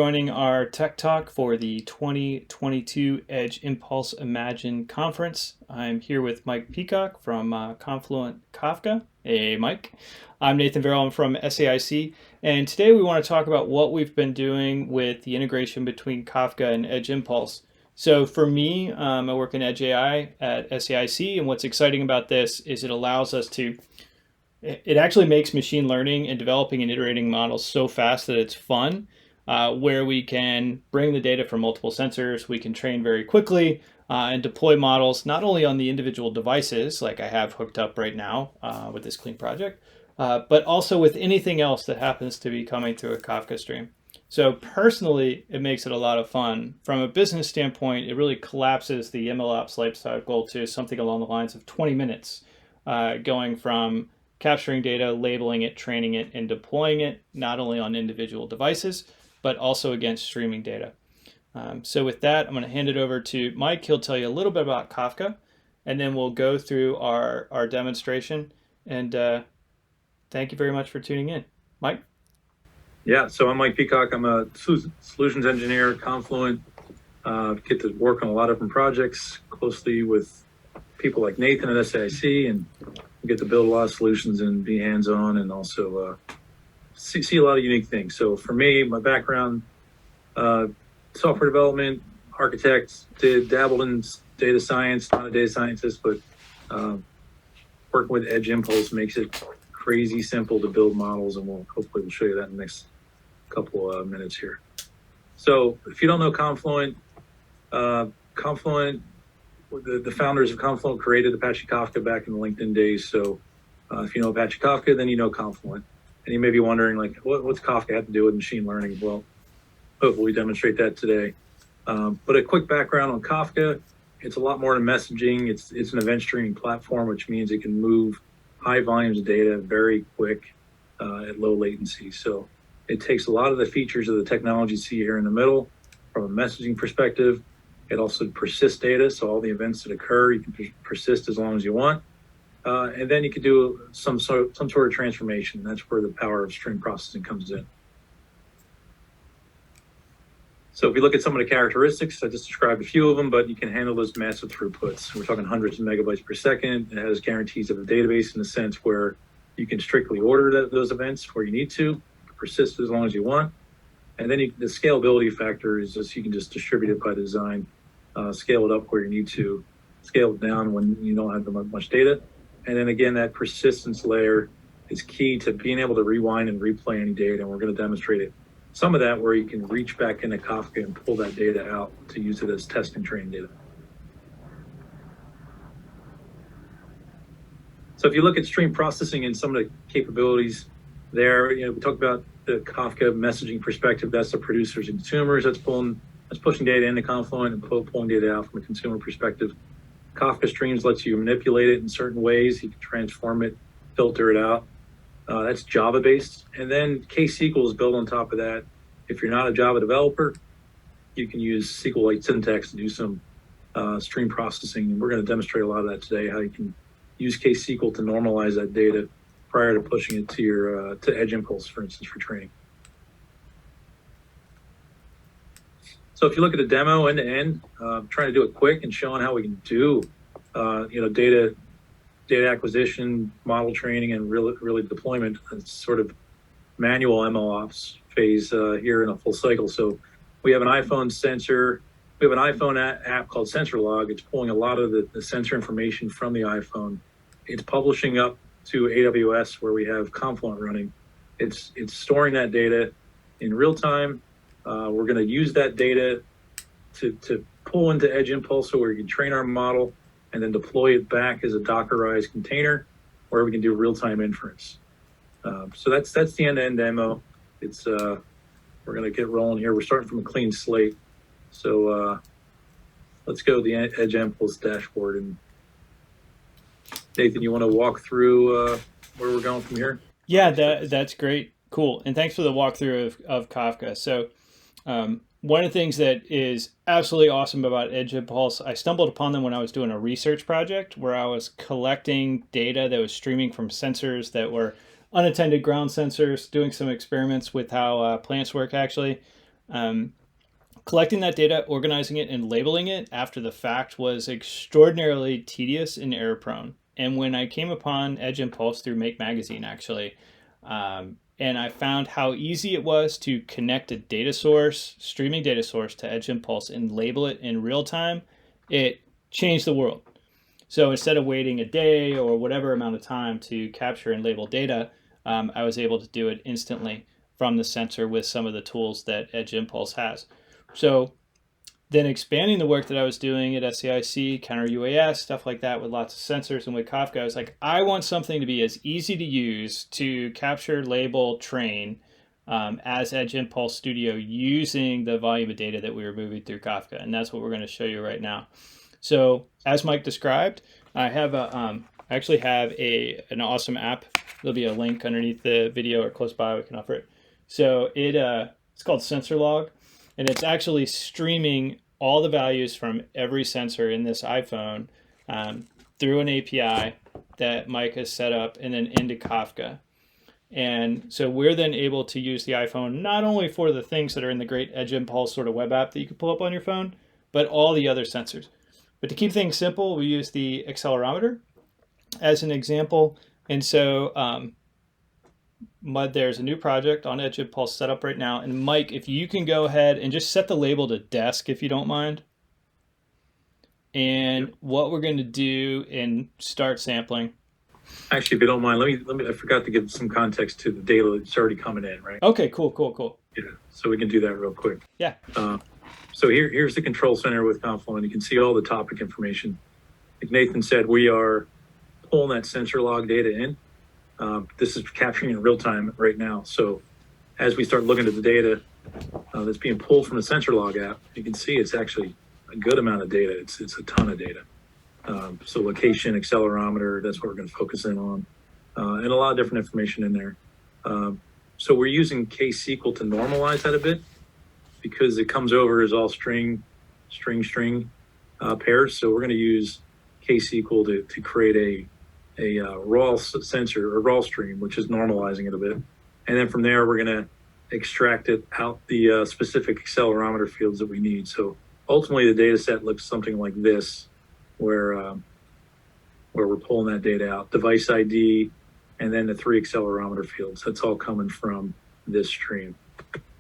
Joining our tech talk for the 2022 Edge Impulse Imagine conference. I'm here with Mike Peacock from Confluent Kafka. Hey, Mike. I'm Nathan Verrill. I'm from SAIC. And today we want to talk about what we've been doing with the integration between Kafka and Edge Impulse. So for me, I work in Edge AI at SAIC. And what's exciting about this is it allows us to it actually makes machine learning and developing and iterating models so fast that it's fun. Where we can bring the data from multiple sensors, we can train very quickly and deploy models not only on the individual devices like I have hooked up right now with this clean project, but also with anything else that happens to be coming through a Kafka stream. So personally, it makes it a lot of fun. From a business standpoint, it really collapses the MLOps life cycle to something along the lines of 20 minutes, going from capturing data, labeling it, training it, and deploying it, not only on individual devices, but also against streaming data. So with that, I'm going to hand it over to Mike. He'll tell you a little bit about Kafka, and then we'll go through our demonstration. And thank you very much for tuning in. Mike? Yeah, so I'm Mike Peacock. I'm a solutions engineer at Confluent. Get to work on a lot of different projects closely with people like Nathan at SAIC, and get to build a lot of solutions and be hands-on and also see a lot of unique things. So for me, my background, software development, architect, dabbled in data science, not a data scientist, but working with Edge Impulse makes it crazy simple to build models, and hopefully we'll show you that in the next couple of minutes here. So if you don't know Confluent, the founders of Confluent created Apache Kafka back in the LinkedIn days. So if you know Apache Kafka, then you know Confluent. And you may be wondering, like, what's Kafka have to do with machine learning? Well, hopefully we demonstrate that today. But a quick background on Kafka, it's a lot more than messaging. It's an event streaming platform, which means it can move high volumes of data very quick at low latency. So it takes a lot of the features of the technology you see here in the middle from a messaging perspective. It also persists data, so all the events that occur, you can persist as long as you want. And then you could do some sort of transformation. That's where the power of stream processing comes in. So if we look at some of the characteristics, I just described a few of them, but you can handle those massive throughputs. We're talking hundreds of megabytes per second. It has guarantees of the database in the sense where you can strictly order those events where you need to, persist as long as you want. And then the scalability factor is just you can just distribute it by design, scale it up where you need to, scale it down when you don't have much data. And then again, that persistence layer is key to being able to rewind and replay any data. And we're going to demonstrate it. Some of that where you can reach back into Kafka and pull that data out to use it as test and train data. So if you look at stream processing and some of the capabilities there, we talked about the Kafka messaging perspective. That's the producers and consumers. That's pushing data into Confluent and pulling data out from a consumer perspective. Kafka Streams lets you manipulate it in certain ways. You can transform it, filter it out. That's Java-based. And then KSQL is built on top of that. If you're not a Java developer, you can use SQLite syntax to do some stream processing. And we're going to demonstrate a lot of that today, how you can use KSQL to normalize that data prior to pushing it to to Edge Impulse, for instance, for training. So if you look at the demo end to end, trying to do it quick and showing how we can do, data acquisition, model training, and really deployment. It's sort of manual MLOps phase here in a full cycle. So we have an iPhone sensor. We have an iPhone app called SensorLog. It's pulling a lot of the sensor information from the iPhone. It's publishing up to AWS where we have Confluent running. It's storing that data in real time. We're going to use that data to pull into Edge Impulse so we can train our model and then deploy it back as a Dockerized container where we can do real-time inference. So that's the end-to-end demo. It's we're going to get rolling here. We're starting from a clean slate. So let's go to the Edge Impulse dashboard. And Nathan, you want to walk through where we're going from here? Yeah, that's great. Cool. And thanks for the walkthrough of Kafka. So one of the things that is absolutely awesome about Edge Impulse, I stumbled upon them when I was doing a research project where I was collecting data that was streaming from sensors that were unattended ground sensors, doing some experiments with how plants work actually. Collecting that data, organizing it, and labeling it after the fact was extraordinarily tedious and error prone. And when I came upon Edge Impulse through Make Magazine, actually, and I found how easy it was to connect a data source, streaming data source, to Edge Impulse and label it in real time, it changed the world. So instead of waiting a day or whatever amount of time to capture and label data, I was able to do it instantly from the sensor with some of the tools that Edge Impulse has. So then expanding the work that I was doing at SAIC, counter UAS, stuff like that with lots of sensors and with Kafka, I was like, I want something to be as easy to use to capture, label, train as Edge Impulse Studio using the volume of data that we were moving through Kafka. And that's what we're going to show you right now. So as Mike described, I have I actually have an awesome app. There'll be a link underneath the video or close by. We can offer it. So it's called Sensor Log. And it's actually streaming all the values from every sensor in this iPhone through an API that Mike has set up and then into Kafka. And so we're then able to use the iPhone not only for the things that are in the great Edge Impulse sort of web app that you can pull up on your phone, but all the other sensors. But to keep things simple, we use the accelerometer as an example. And so there's a new project on Edge Impulse set up right now. And Mike, if you can go ahead and just set the label to desk, if you don't mind. And what we're going to do and start sampling. Actually, if you don't mind, let me. I forgot to give some context to the data that's already coming in, right? Okay, cool. Yeah, so we can do that real quick. Yeah. So here's the control center with Confluent. You can see all the topic information. Like Nathan said, we are pulling that sensor log data in. This is capturing in real time right now. So as we start looking at the data that's being pulled from the sensor log app, you can see it's actually a good amount of data. It's a ton of data. So location, accelerometer, that's what we're going to focus in on, and a lot of different information in there. So we're using KSQL to normalize that a bit because it comes over as all string pairs. So we're going to use KSQL to create a raw sensor or raw stream, which is normalizing it a bit. And then from there, we're going to extract it out the specific accelerometer fields that we need. So ultimately, the data set looks something like this, where we're pulling that data out, device ID, and then the 3 accelerometer fields. That's all coming from this stream.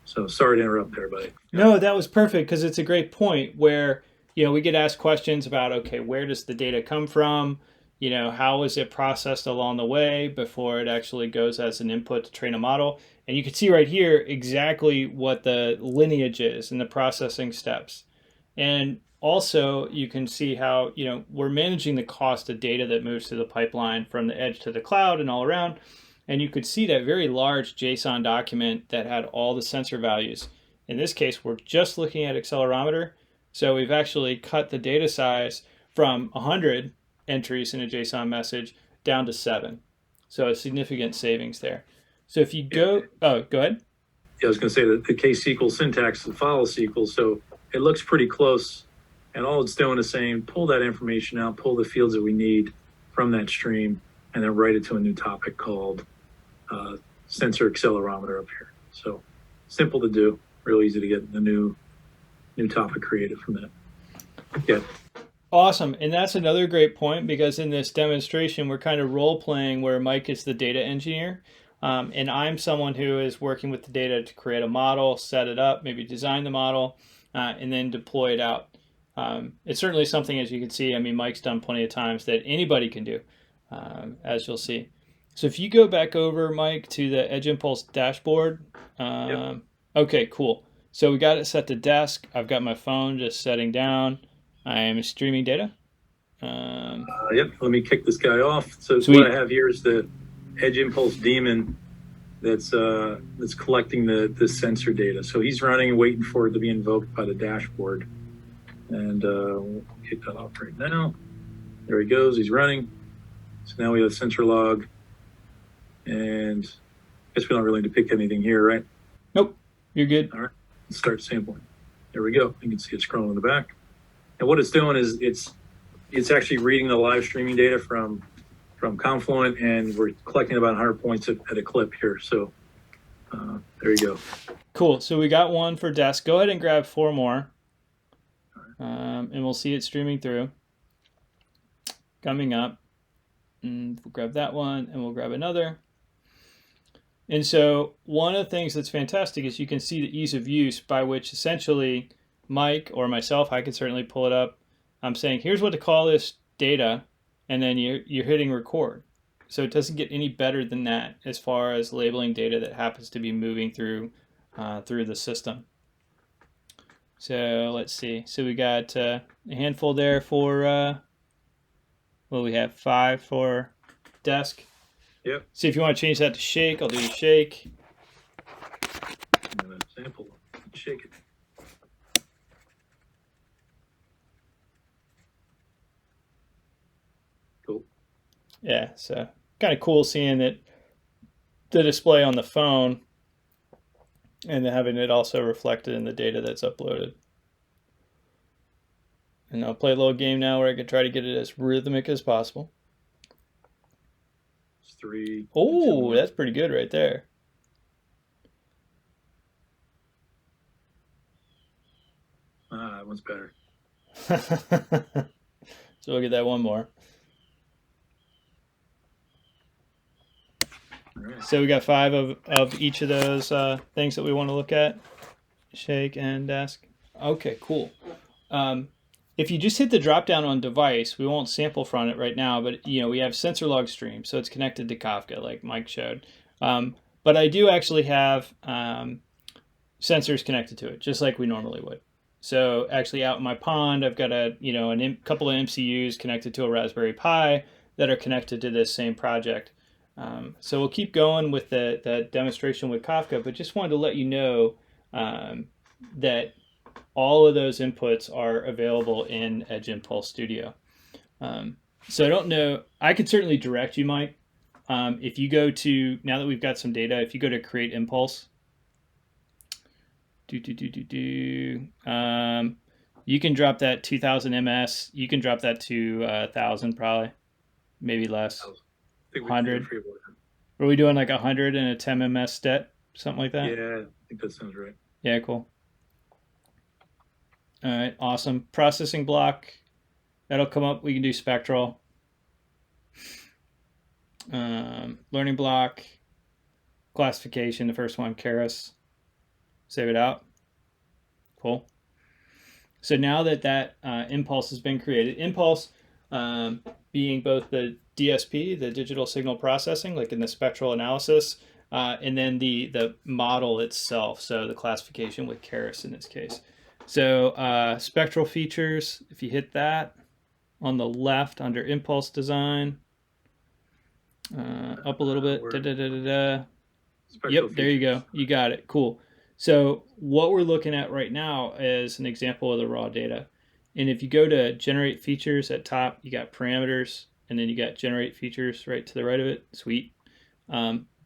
So sorry to interrupt there, buddy. No, that was perfect because it's a great point where, we get asked questions about, okay, where does the data come from? How is it processed along the way before it actually goes as an input to train a model? And you can see right here exactly what the lineage is and the processing steps. And also, you can see how, we're managing the cost of data that moves through the pipeline from the edge to the cloud and all around. And you could see that very large JSON document that had all the sensor values. In this case, we're just looking at accelerometer. So we've actually cut the data size from 100 entries in a JSON message down to 7. So a significant savings there. So if you go ahead. Yeah, I was going to say that the KSQL syntax follows SQL. So it looks pretty close. And all it's doing is saying, pull that information out, pull the fields that we need from that stream, and then write it to a new topic called sensor accelerometer up here. So simple to do, real easy to get the new topic created from that. Yeah. Awesome. And that's another great point because in this demonstration, we're kind of role playing where Mike is the data engineer. And I'm someone who is working with the data to create a model, set it up, maybe design the model, and then deploy it out. It's certainly something, as you can see, Mike's done plenty of times that anybody can do, as you'll see. So if you go back over, Mike, to the Edge Impulse dashboard. Yep. Okay, cool. So we got it set to desk. I've got my phone just setting down. I am streaming data. Yep, let me kick this guy off. So Sweet. What I have here is the Edge Impulse daemon that's collecting the sensor data. So he's running and waiting for it to be invoked by the dashboard. And we'll kick that off right now. There he goes, he's running. So now we have sensor log. And I guess we don't really need to pick anything here, right? Nope, you're good. All right, let's start sampling. There we go. You can see it scrolling in the back. And what it's doing is it's actually reading the live streaming data from Confluent, and we're collecting about 100 points at a clip here. So There you go. Cool. So we got one for desk. Go ahead and grab 4 more. And we'll see it streaming through. Coming up. And we'll grab that one and we'll grab another. And so one of the things that's fantastic is you can see the ease of use by which essentially Mike or myself, I can certainly pull it up. I'm saying, here's what to call this data, and then you're hitting record. So it doesn't get any better than that as far as labeling data that happens to be moving through the system. So let's see. So we got a handful there for, well, we have 5 for desk. Yep. See if you want to change that to shake. I'll do shake. Sample. Shake it. Cool. Yeah, so kind of cool seeing that the display on the phone and having it also reflected in the data that's uploaded. And I'll play a little game now where I can try to get it as rhythmic as possible. It's 3. Oh, that's pretty good right there. That one's better. So we'll get that one more. All right. So we got 5 of each of those things that we want to look at. Shake and desk. Okay, cool. If you just hit the drop down on device, we won't sample from it right now, but we have sensor log stream, so it's connected to Kafka like Mike showed. But I do actually have sensors connected to it, just like we normally would. So actually out in my pond, I've got a couple of MCUs connected to a Raspberry Pi that are connected to this same project. So we'll keep going with the demonstration with Kafka, but just wanted to let you know that all of those inputs are available in Edge Impulse Studio. So I don't know, I could certainly direct you, Mike. If you go to, now that we've got some data, if you go to Create Impulse, you can drop that 2000 ms, you can drop that to 1000 probably, maybe less. 100. Are we doing like 100 and a 10 ms stet, something like that? Yeah, I think that sounds right. Yeah, cool. All right, awesome. Processing block, that'll come up. We can do spectral. Learning block, classification, the first one, Keras. Save it out. Cool. So now that impulse has been created, impulse being both the DSP, the digital signal processing, like in the spectral analysis, and then the model itself, so the classification with Keras in this case. So spectral features, if you hit that on the left under impulse design, up a little bit, Yep, there you go. You got it. Cool. So what we're looking at right now is an example of the raw data. And if you go to generate features at top, you got parameters, and then you got generate features right to the right of it. Sweet.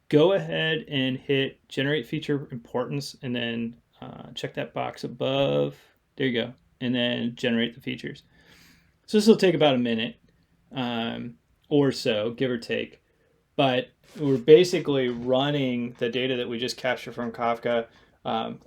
Go ahead and hit generate feature importance, and then check that box above. There you go. And then generate the features. So this will take about a minute or so, give or take. But we're basically running the data that we just captured from Kafka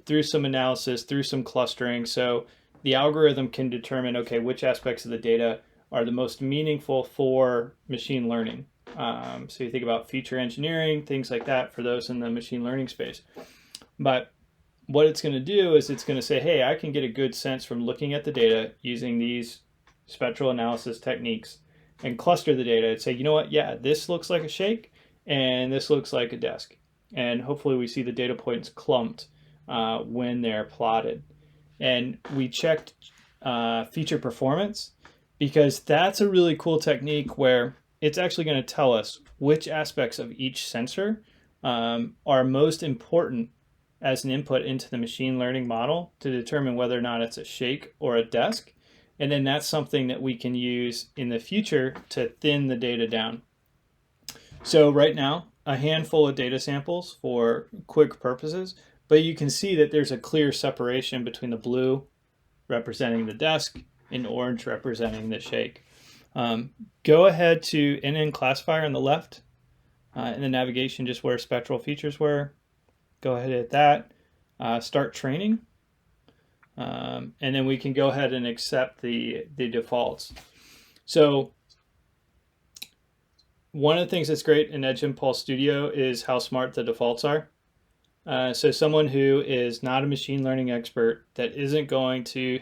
through some analysis, through some clustering. So the algorithm can determine, okay, which aspects of the data are the most meaningful for machine learning. So you think about feature engineering, things like that for those in the machine learning space. But what it's going to do is it's going to say, hey, I can get a good sense from looking at the data using these spectral analysis techniques and cluster the data and say, you know what, yeah, this looks like a shake and this looks like a desk. And hopefully we see the data points clumped when they're plotted. And we checked feature performance because that's a really cool technique where it's actually going to tell us which aspects of each sensor are most important as an input into the machine learning model to determine whether or not it's a shake or a desk. And then that's something that we can use in the future to thin the data down. So right now, a handful of data samples for quick purposes, but you can see that there's a clear separation between the blue representing the desk and orange representing the shake. Go ahead to NN classifier on the left in the navigation, just where spectral features were. Go ahead and hit that. Start training. And then we can go ahead and accept the defaults. So one of the things that's great in Edge Impulse Studio is how smart the defaults are. So someone who is not a machine learning expert, that isn't going to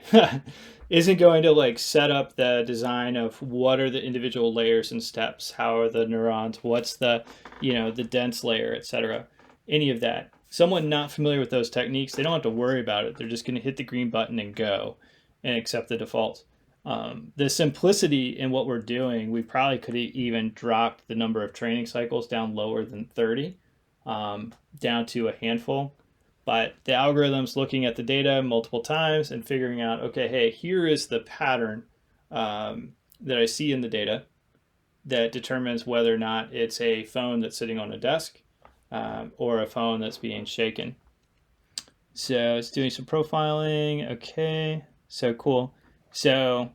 like set up the design of what are the individual layers and steps, how are the neurons, what's the the dense layer, etc. Any of that. Someone not familiar with those techniques, they don't have to worry about it. They're just going to hit the green button and go and accept the defaults. The simplicity in what we're doing, we probably could have even dropped the number of training cycles down lower than 30, down to a handful. But the algorithm's looking at the data multiple times and figuring out, okay, hey, here is the pattern that I see in the data that determines whether or not it's a phone that's sitting on a desk or a phone that's being shaken. So it's doing some profiling. Okay, so cool. So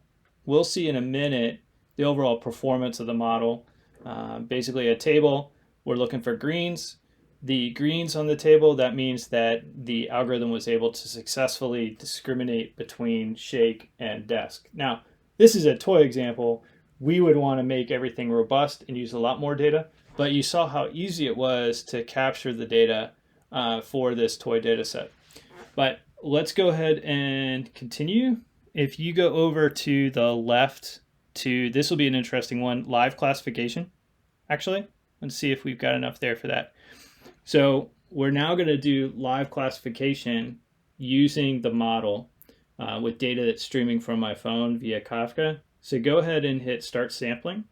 we'll see in a minute the overall performance of the model. Basically a table, we're looking for greens. The greens on the table, that means that the algorithm was able to successfully discriminate between shake and desk. Now, this is a toy example. We would want to make everything robust and use a lot more data, but you saw how easy it was to capture the data for this toy data set. But let's go ahead and continue. If you go over to the left to, this will be an interesting one, live classification, actually. Let's see if we've got enough there for that. So we're now going to do live classification using the model with data that's streaming from my phone via Kafka. So go ahead and hit start sampling.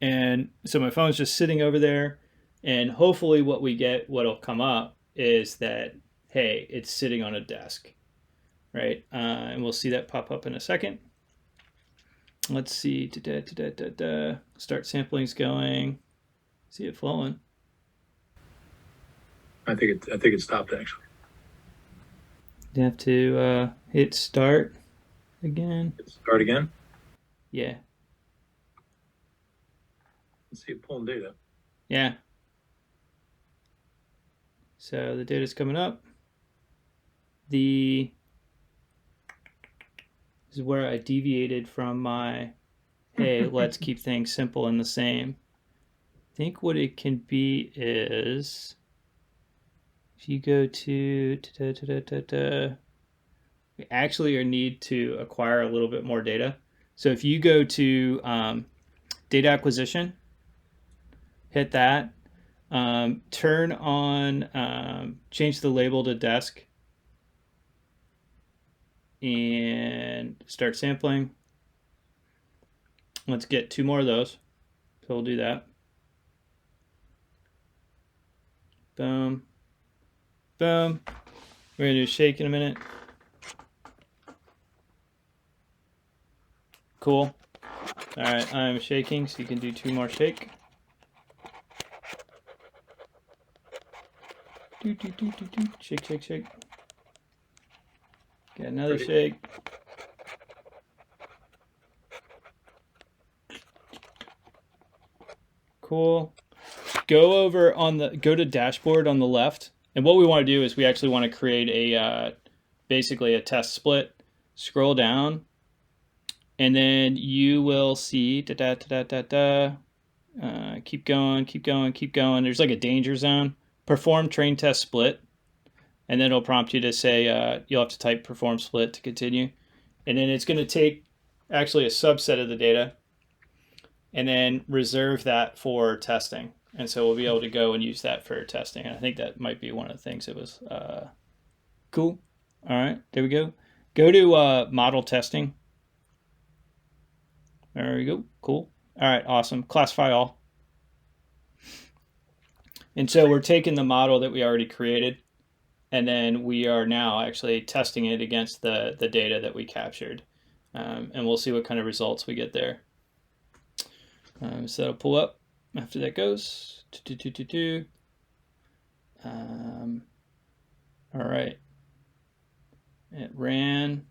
And so my phone's just sitting over there, and hopefully what'll come up is that, hey, it's sitting on a desk, right? And we'll see that pop up in a second. Let's see, start sampling's going. See it flowing. I think it stopped actually. You have to hit start again. Hit start again. Yeah. Let's see it pulling data. Yeah. So the data's coming up. This is where I deviated from my, hey, let's keep things simple and the same. I think what it can be is, if you go to, we actually need to acquire a little bit more data. So if you go to data acquisition, hit that, turn on, change the label to desk, and start sampling. Let's get 2 more of those. So we'll do that. Boom. Boom. We're going to do shake in a minute. Cool. All right, I'm shaking, so you can do 2 more shake. Shake, shake, shake. Get another shake. Cool. Go to dashboard on the left. And what we want to do is we actually want to create a basically a test split. Scroll down, and then you will see keep going, keep going, keep going. There's like a danger zone. Perform train test split, and then it'll prompt you to say you'll have to type perform split to continue. And then it's going to take actually a subset of the data and then reserve that for testing. And so we'll be able to go and use that for testing. And I think that might be one of the things that was cool. All right, there we go. Go to model testing. There we go, cool. All right, awesome, classify all. And so we're taking the model that we already created, and then we are now actually testing it against the data that we captured. And we'll see what kind of results we get there. So that'll pull up after that goes. All right. It ran.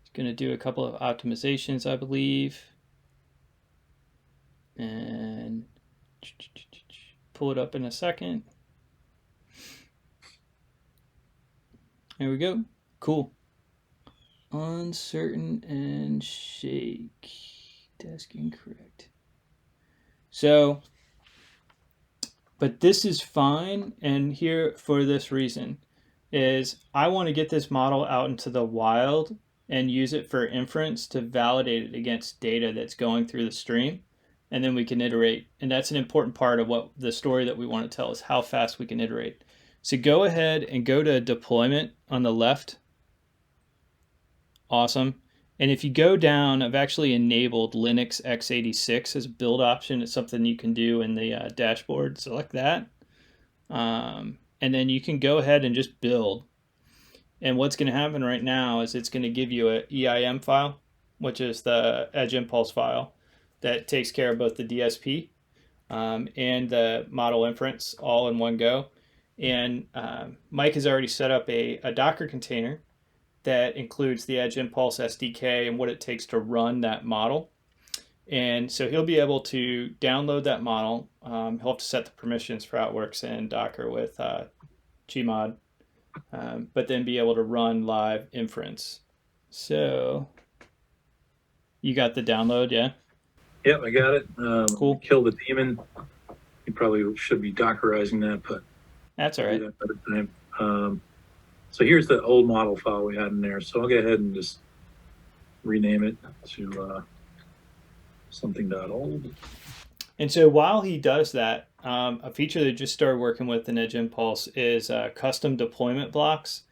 It's going to do a couple of optimizations, I believe. And pull it up in a second. There we go. Cool. Uncertain and shake. Desk incorrect. So, but this is fine, and here for this reason is I want to get this model out into the wild and use it for inference to validate it against data that's going through the stream, and then we can iterate. And that's an important part of what the story that we want to tell is how fast we can iterate. So go ahead and go to deployment on the left. Awesome. And if you go down, I've actually enabled Linux x86 as a build option. It's something you can do in the dashboard. Select that. And then you can go ahead and just build. And what's going to happen right now is it's going to give you an EIM file, which is the Edge Impulse file that takes care of both the DSP and the model inference all in one go. And Mike has already set up a Docker container that includes the Edge Impulse SDK and what it takes to run that model. And so he'll be able to download that model. He'll have to set the permissions for how it works in Docker with Gmod, but then be able to run live inference. So you got the download, yeah? Yep, I got it. Cool. Kill the daemon. You probably should be Dockerizing that, but that's all right. Do that another time. So here's the old model file we had in there. So I'll go ahead and just rename it to something.old. And so while he does that, a feature that just started working with in Edge Impulse is custom deployment blocks.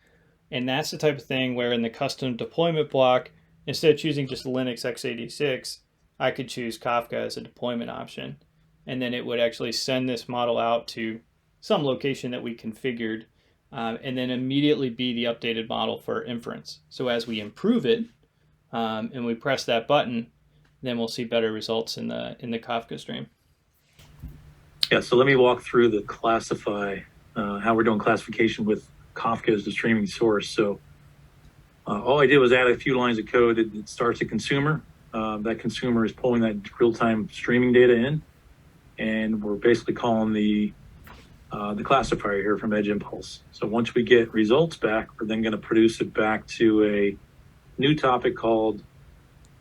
And that's the type of thing where in the custom deployment block, instead of choosing just Linux x86, I could choose Kafka as a deployment option. And then it would actually send this model out to some location that we configured, and then immediately be the updated model for inference. So as we improve it and we press that button, then we'll see better results in the Kafka stream. Yeah, so let me walk through the classify, how we're doing classification with Kafka as the streaming source. So all I did was add a few lines of code that starts a consumer. That consumer is pulling that real-time streaming data in, and we're basically calling the classifier here from Edge Impulse. So once we get results back, we're then going to produce it back to a new topic called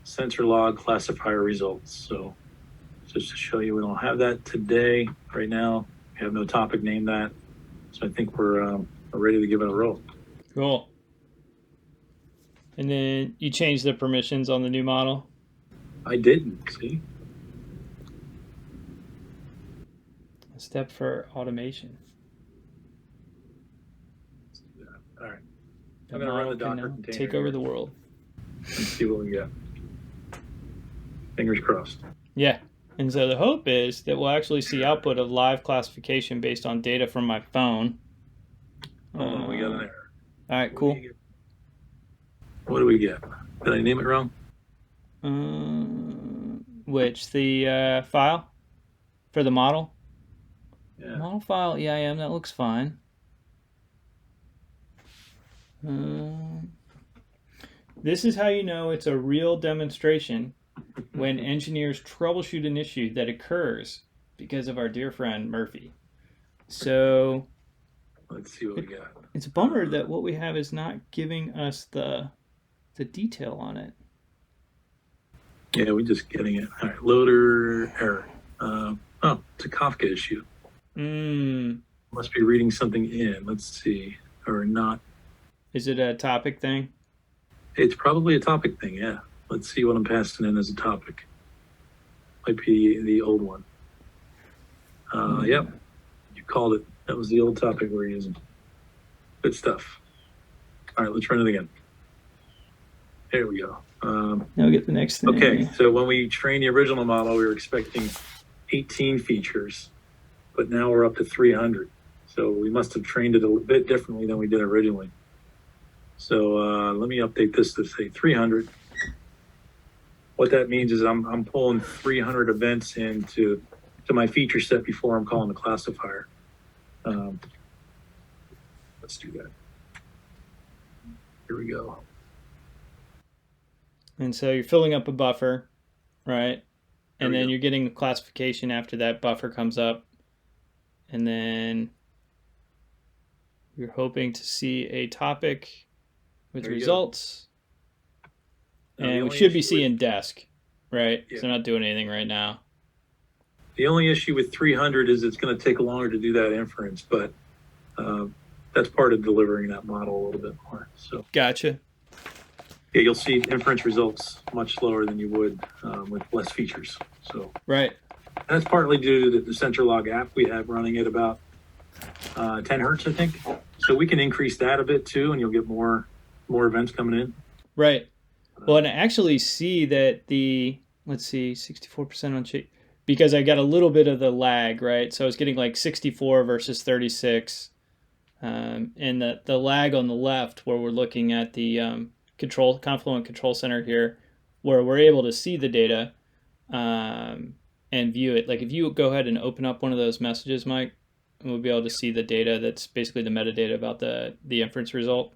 sensor log classifier results. So just to show you, we don't have that today. Right now, we have no topic named that. So I think we're ready to give it a roll. Cool. And then you changed the permissions on the new model? I didn't, see? A step for automation. Let's do that. All right. The I'm going to run the model Docker can container. take over the world. Let's see what we get. Fingers crossed. Yeah. And so the hope is that we'll actually see output of live classification based on data from my phone. Hold on, we got an error. All right, cool. What do we get? Did I name it wrong? Which? The file? For the model? Yeah. Model file EIM, that looks fine. This is how you know it's a real demonstration when engineers troubleshoot an issue that occurs because of our dear friend Murphy. So let's see what we got. It's a bummer that what we have is not giving us the detail on it. Yeah, we're just getting it. All right, loader error. It's a Kafka issue. Must be reading something in. Let's see. Or not. Is it a topic thing? It's probably a topic thing, yeah. Let's see what I'm passing in as a topic. Might be the old one. Yep, you called it. That was the old topic we're using. Good stuff. All right, let's run it again. There we go. Now we get the next thing. Okay, so when we trained the original model, we were expecting 18 features, but now we're up to 300. So we must have trained it a bit differently than we did originally. So let me update this to say 300. What that means is I'm pulling 300 events into my feature set before I'm calling the classifier. Let's do that. Here we go. And so you're filling up a buffer, right? And then you're getting the classification after that buffer comes up. And then We're hoping to see a topic with There you go. results. Now, the And we only should be issue with- seeing desk, right? Because Yeah. I'm not doing anything right now. The only issue with 300 is it's going to take longer to do that inference, but that's part of delivering that model a little bit more. So Gotcha. yeah, you'll see inference results much slower than you would with less features. So Right. that's partly due to the sensor log app we have running at about 10 hertz, I think. So we can increase that a bit too, and you'll get more events coming in. Right. Well, and I actually see that let's see, 64% on shape, because I got a little bit of the lag, right? So I was getting like 64 versus 36. And the lag on the left, where we're looking at the Confluent Control Center here, where we're able to see the data and view it. Like if you go ahead and open up one of those messages, Mike, and we'll be able to see the data that's basically the metadata about the inference result.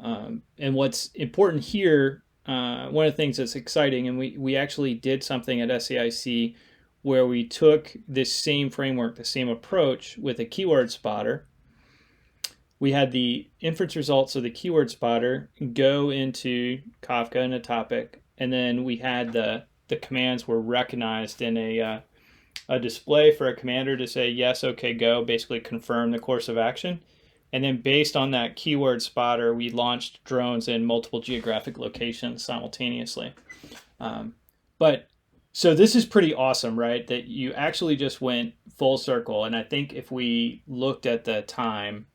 And what's important here, one of the things that's exciting, and we actually did something at SAIC where we took this same framework, the same approach with a keyword spotter. We had the inference results of the keyword spotter go into Kafka in a topic, and then we had the commands were recognized in a display for a commander to say, yes, okay, go, basically confirm the course of action. And then based on that keyword spotter, we launched drones in multiple geographic locations simultaneously. So this is pretty awesome, right? That you actually just went full circle. And I think if we looked at the time,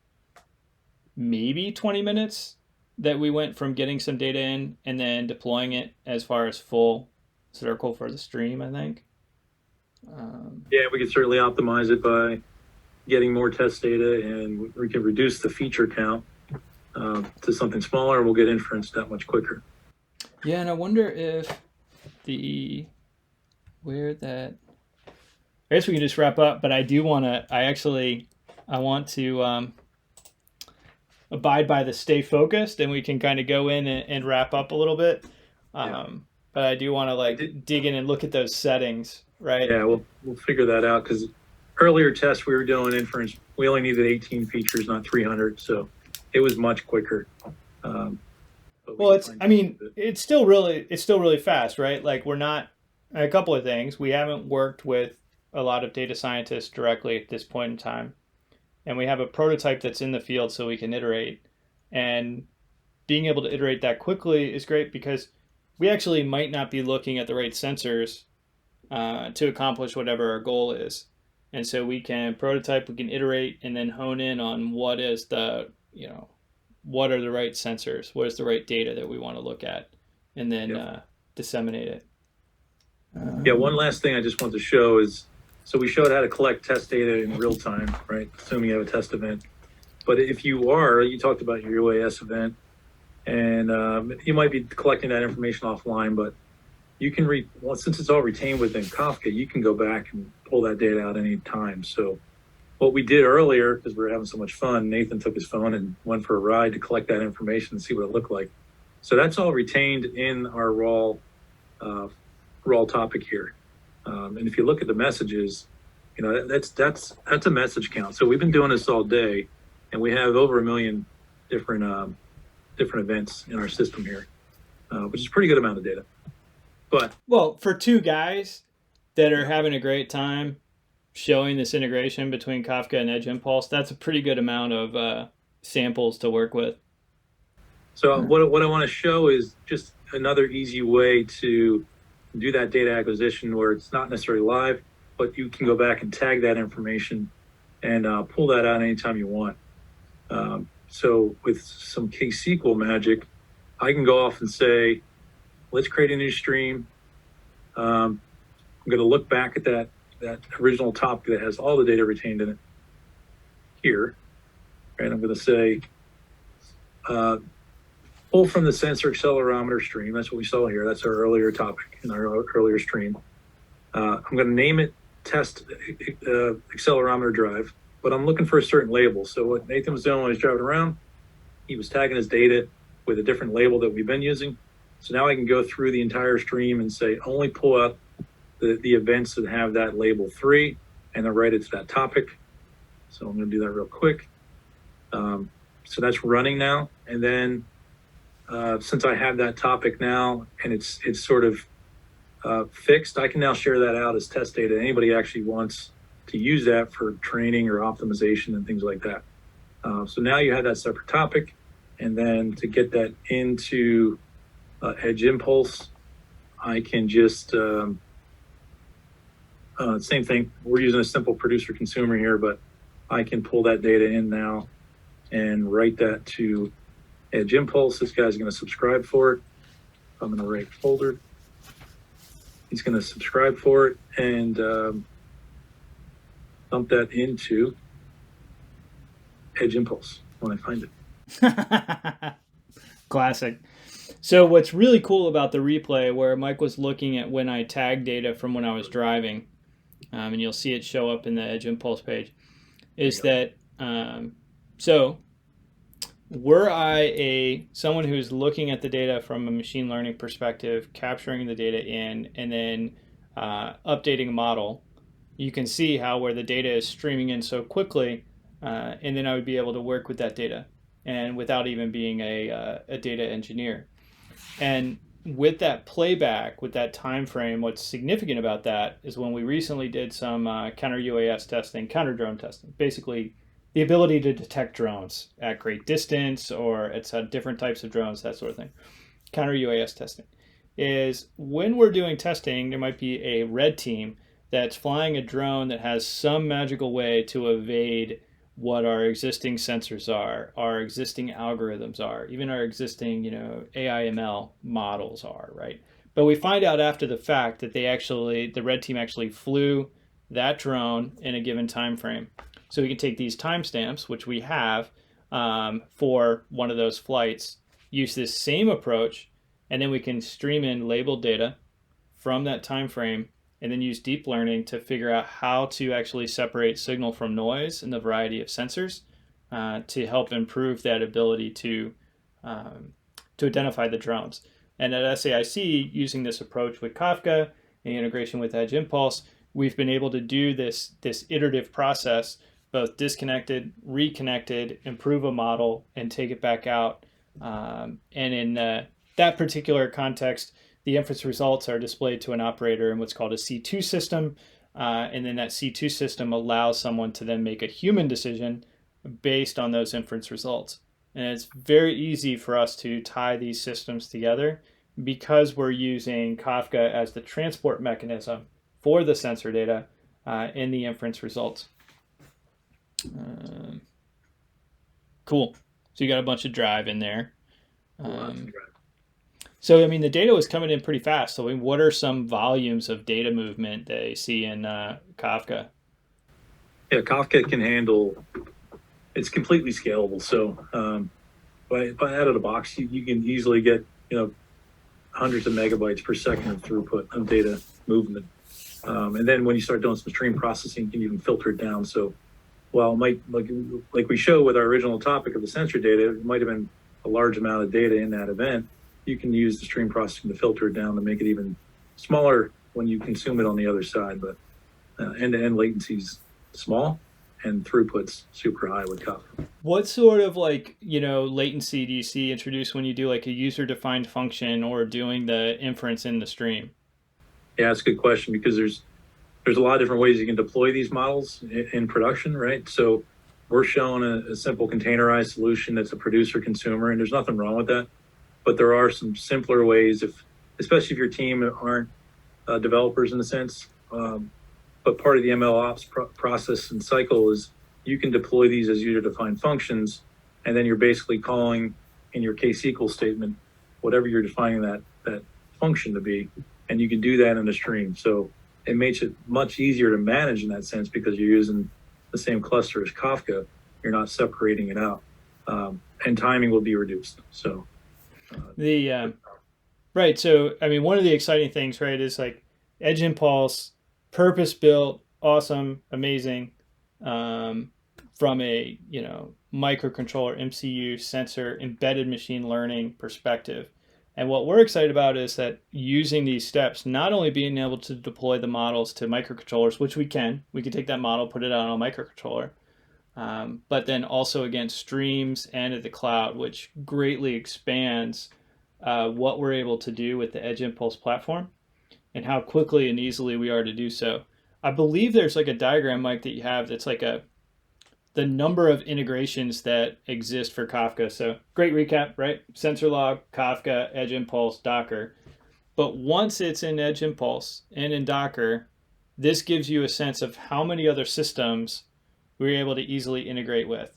maybe 20 minutes that we went from getting some data in and then deploying it as far as full circle for the stream, I think. Yeah, we could certainly optimize it by getting more test data, and we can reduce the feature count to something smaller, and we'll get inference that much quicker. Yeah, and I wonder if I guess we can just wrap up, but I want to abide by the stay focused, and we can kind of go in and wrap up a little bit. But I do want to dig in and look at those settings, right? Yeah, we'll figure that out, because earlier tests we were doing inference, we only needed 18 features, not 300, so it was much quicker. Well, it's still really fast, right? Like we're not, a couple of things. We haven't worked with a lot of data scientists directly at this point in time. And we have a prototype that's in the field so we can iterate. And being able to iterate that quickly is great because we actually might not be looking at the right sensors to accomplish whatever our goal is. And so we can prototype, we can iterate, and then hone in on what are the right sensors, what is the right data that we want to look at, and then disseminate it. One last thing I just want to show is, so we showed how to collect test data in real time, right? Assuming you have a test event. But if you talked about your UAS event, and you might be collecting that information offline, but you can since it's all retained within Kafka, you can go back and pull that data out any time. So what we did earlier, because we were having so much fun, Nathan took his phone and went for a ride to collect that information and see what it looked like. So that's all retained in our raw topic here. And if you look at the messages, that's a message count. So we've been doing this all day, and we have over 1 million different events in our system here, which is a pretty good amount of data. But for two guys that are having a great time showing this integration between Kafka and Edge Impulse, that's a pretty good amount of samples to work with. So what I want to show is just another easy way to do that data acquisition where it's not necessarily live, but you can go back and tag that information and pull that out anytime you want. So with some KSQL magic, I can go off and say, let's create a new stream. I'm going to look back at that original topic that has all the data retained in it here. And I'm going to say, pull from the sensor accelerometer stream. That's what we saw here. That's our earlier topic in our earlier stream. I'm going to name it test accelerometer drive, but I'm looking for a certain label. So what Nathan was doing when he was driving around, he was tagging his data with a different label that we've been using. So now I can go through the entire stream and say, only pull out the events that have that label 3, and then write it to that topic. So I'm going to do that real quick. So that's running now. And then since I have that topic now and it's sort of fixed, I can now share that out as test data. Anybody actually wants to use that for training or optimization and things like that. So now you have that separate topic. And then to get that into Edge Impulse, I can just, same thing. We're using a simple producer consumer here, but I can pull that data in now and write that to Edge Impulse. This guy's going to subscribe for it. I'm going to write folder. He's going to subscribe for it and dump that into Edge Impulse when I find it. Classic. So what's really cool about the replay where Mike was looking at when I tagged data from when I was driving, and you'll see it show up in the Edge Impulse page, is that, so were I someone who's looking at the data from a machine learning perspective, capturing the data in, and then updating a model, you can see how where the data is streaming in so quickly, and then I would be able to work with that data and without even being a data engineer. And with that playback, with that time frame, what's significant about that is when we recently did some counter UAS testing, counter drone testing, basically the ability to detect drones at great distance or at different types of drones, that sort of thing. Counter UAS testing is when we're doing testing, there might be a red team that's flying a drone that has some magical way to evade what our existing sensors are, our existing algorithms are, even our existing, AI/ML models are, right? But we find out after the fact that the red team actually flew that drone in a given time frame. So we can take these timestamps, which we have for one of those flights, use this same approach, and then we can stream in labeled data from that time frame, and then use deep learning to figure out how to actually separate signal from noise in the variety of sensors to help improve that ability to identify the drones. And at SAIC, using this approach with Kafka and integration with Edge Impulse, we've been able to do this iterative process, both disconnected, reconnected, improve a model, and take it back out. And in that particular context, the inference results are displayed to an operator in what's called a C2 system. And then that C2 system allows someone to then make a human decision based on those inference results. And it's very easy for us to tie these systems together because we're using Kafka as the transport mechanism for the sensor data in the inference results. Cool. So you got a bunch of drive in there. So, the data was coming in pretty fast. So, what are some volumes of data movement they see in Kafka? Yeah, Kafka can handle, it's completely scalable. So, by out of the box, you can easily get, hundreds of megabytes per second of throughput of data movement. And then when you start doing some stream processing, you can even filter it down. So, while it might, like we show with our original topic of the sensor data, it might have been a large amount of data in that event. You can use the stream processing to filter it down to make it even smaller when you consume it on the other side. But end-to-end latency's small and throughput's super high with Kafka. What sort of latency do you see introduced when you do a user-defined function or doing the inference in the stream? Yeah, that's a good question because there's a lot of different ways you can deploy these models in production, right? So we're showing a simple containerized solution that's a producer consumer, and there's nothing wrong with that. But there are some simpler ways, especially if your team aren't developers in a sense. But part of the ML ops process and cycle is you can deploy these as user-defined functions, and then you're basically calling in your KSQL statement whatever you're defining that function to be, and you can do that in a stream. So it makes it much easier to manage in that sense because you're using the same cluster as Kafka. You're not separating it out, and timing will be reduced. So. Right. So, one of the exciting things, right, is Edge Impulse, purpose-built, awesome, amazing, from a, microcontroller, MCU, sensor, embedded machine learning perspective. And what we're excited about is that using these steps, not only being able to deploy the models to microcontrollers, which we can take that model, put it on a microcontroller, but then also against streams and at the cloud, which greatly expands what we're able to do with the Edge Impulse platform and how quickly and easily we are to do so. I believe there's like a diagram, Mike, that you have that's like the number of integrations that exist for Kafka. So great recap, right? Sensor log, Kafka, Edge Impulse, Docker. But once it's in Edge Impulse and in Docker, this gives you a sense of how many other systems we're able to easily integrate with.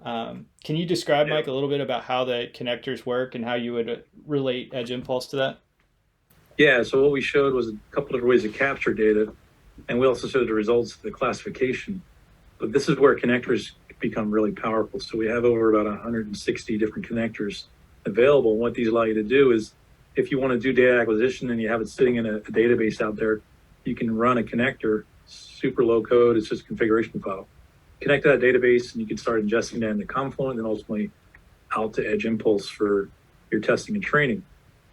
Can you describe, Mike, a little bit about how the connectors work and how you would relate Edge Impulse to that? Yeah, so what we showed was a couple different ways to capture data, and we also showed the results of the classification. But this is where connectors become really powerful. So we have over about 160 different connectors available. And what these allow you to do is, if you want to do data acquisition and you have it sitting in a database out there, you can run a connector, super low code, it's just a configuration file. Connect to that database and you can start ingesting that into Confluent and ultimately out to Edge Impulse for your testing and training.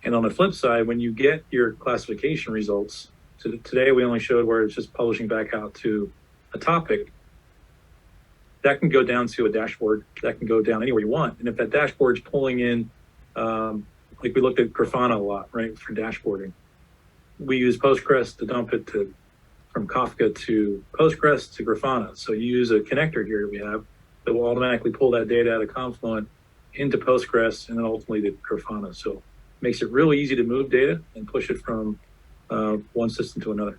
And on the flip side, when you get your classification results, so today we only showed where it's just publishing back out to a topic, that can go down to a dashboard, that can go down anywhere you want. And if that dashboard's pulling in, like we looked at Grafana a lot, right, for dashboarding. We use Postgres to dump it from Kafka to Postgres to Grafana. So you use a connector here that we have that will automatically pull that data out of Confluent into Postgres and then ultimately to Grafana. So it makes it really easy to move data and push it from one system to another.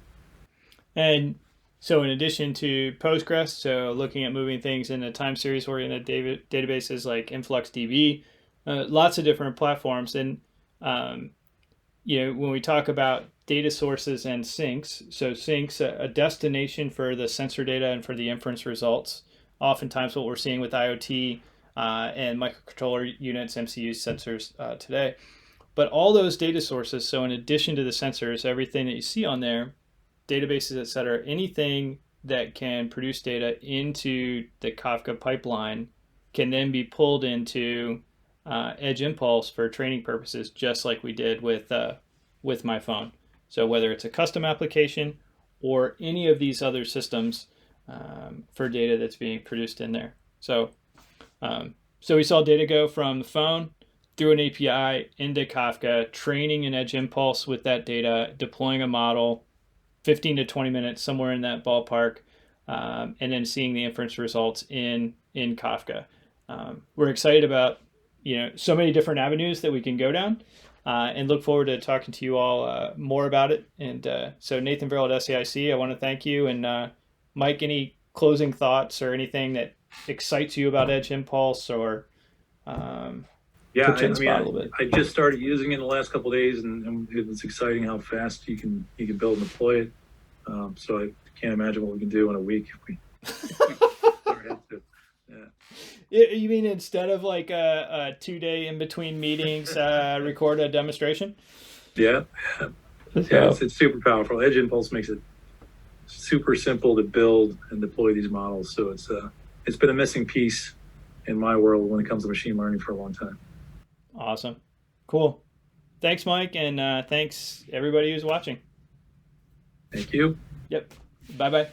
And so in addition to Postgres, so looking at moving things into time series oriented databases like InfluxDB, lots of different platforms. And, when we talk about data sources and sinks, so sinks, a destination for the sensor data and for the inference results, oftentimes what we're seeing with IoT and microcontroller units, MCUs, sensors today. But all those data sources, so in addition to the sensors, everything that you see on there, databases, et cetera, anything that can produce data into the Kafka pipeline can then be pulled into Edge Impulse for training purposes, just like we did with my phone. So whether it's a custom application or any of these other systems for data that's being produced in there. So we saw data go from the phone through an API into Kafka, training in Edge Impulse with that data, deploying a model, 15 to 20 minutes, somewhere in that ballpark, and then seeing the inference results in Kafka. We're excited about so many different avenues that we can go down, and look forward to talking to you all more about it. And so Nathan Verrill at SAIC, I want to thank you. And Mike, any closing thoughts or anything that excites you about Edge Impulse or yeah, I just started using it in the last couple of days, and it's exciting how fast you can build and deploy it. So I can't imagine what we can do in a week if we start head to. Yeah. You mean instead of like a 2-day in between meetings, record a demonstration? Yeah, yeah, it's super powerful. Edge Impulse makes it super simple to build and deploy these models. So it's been a missing piece in my world when it comes to machine learning for a long time. Awesome. Cool. Thanks, Mike. And thanks everybody who's watching. Thank you. Yep. Bye-bye.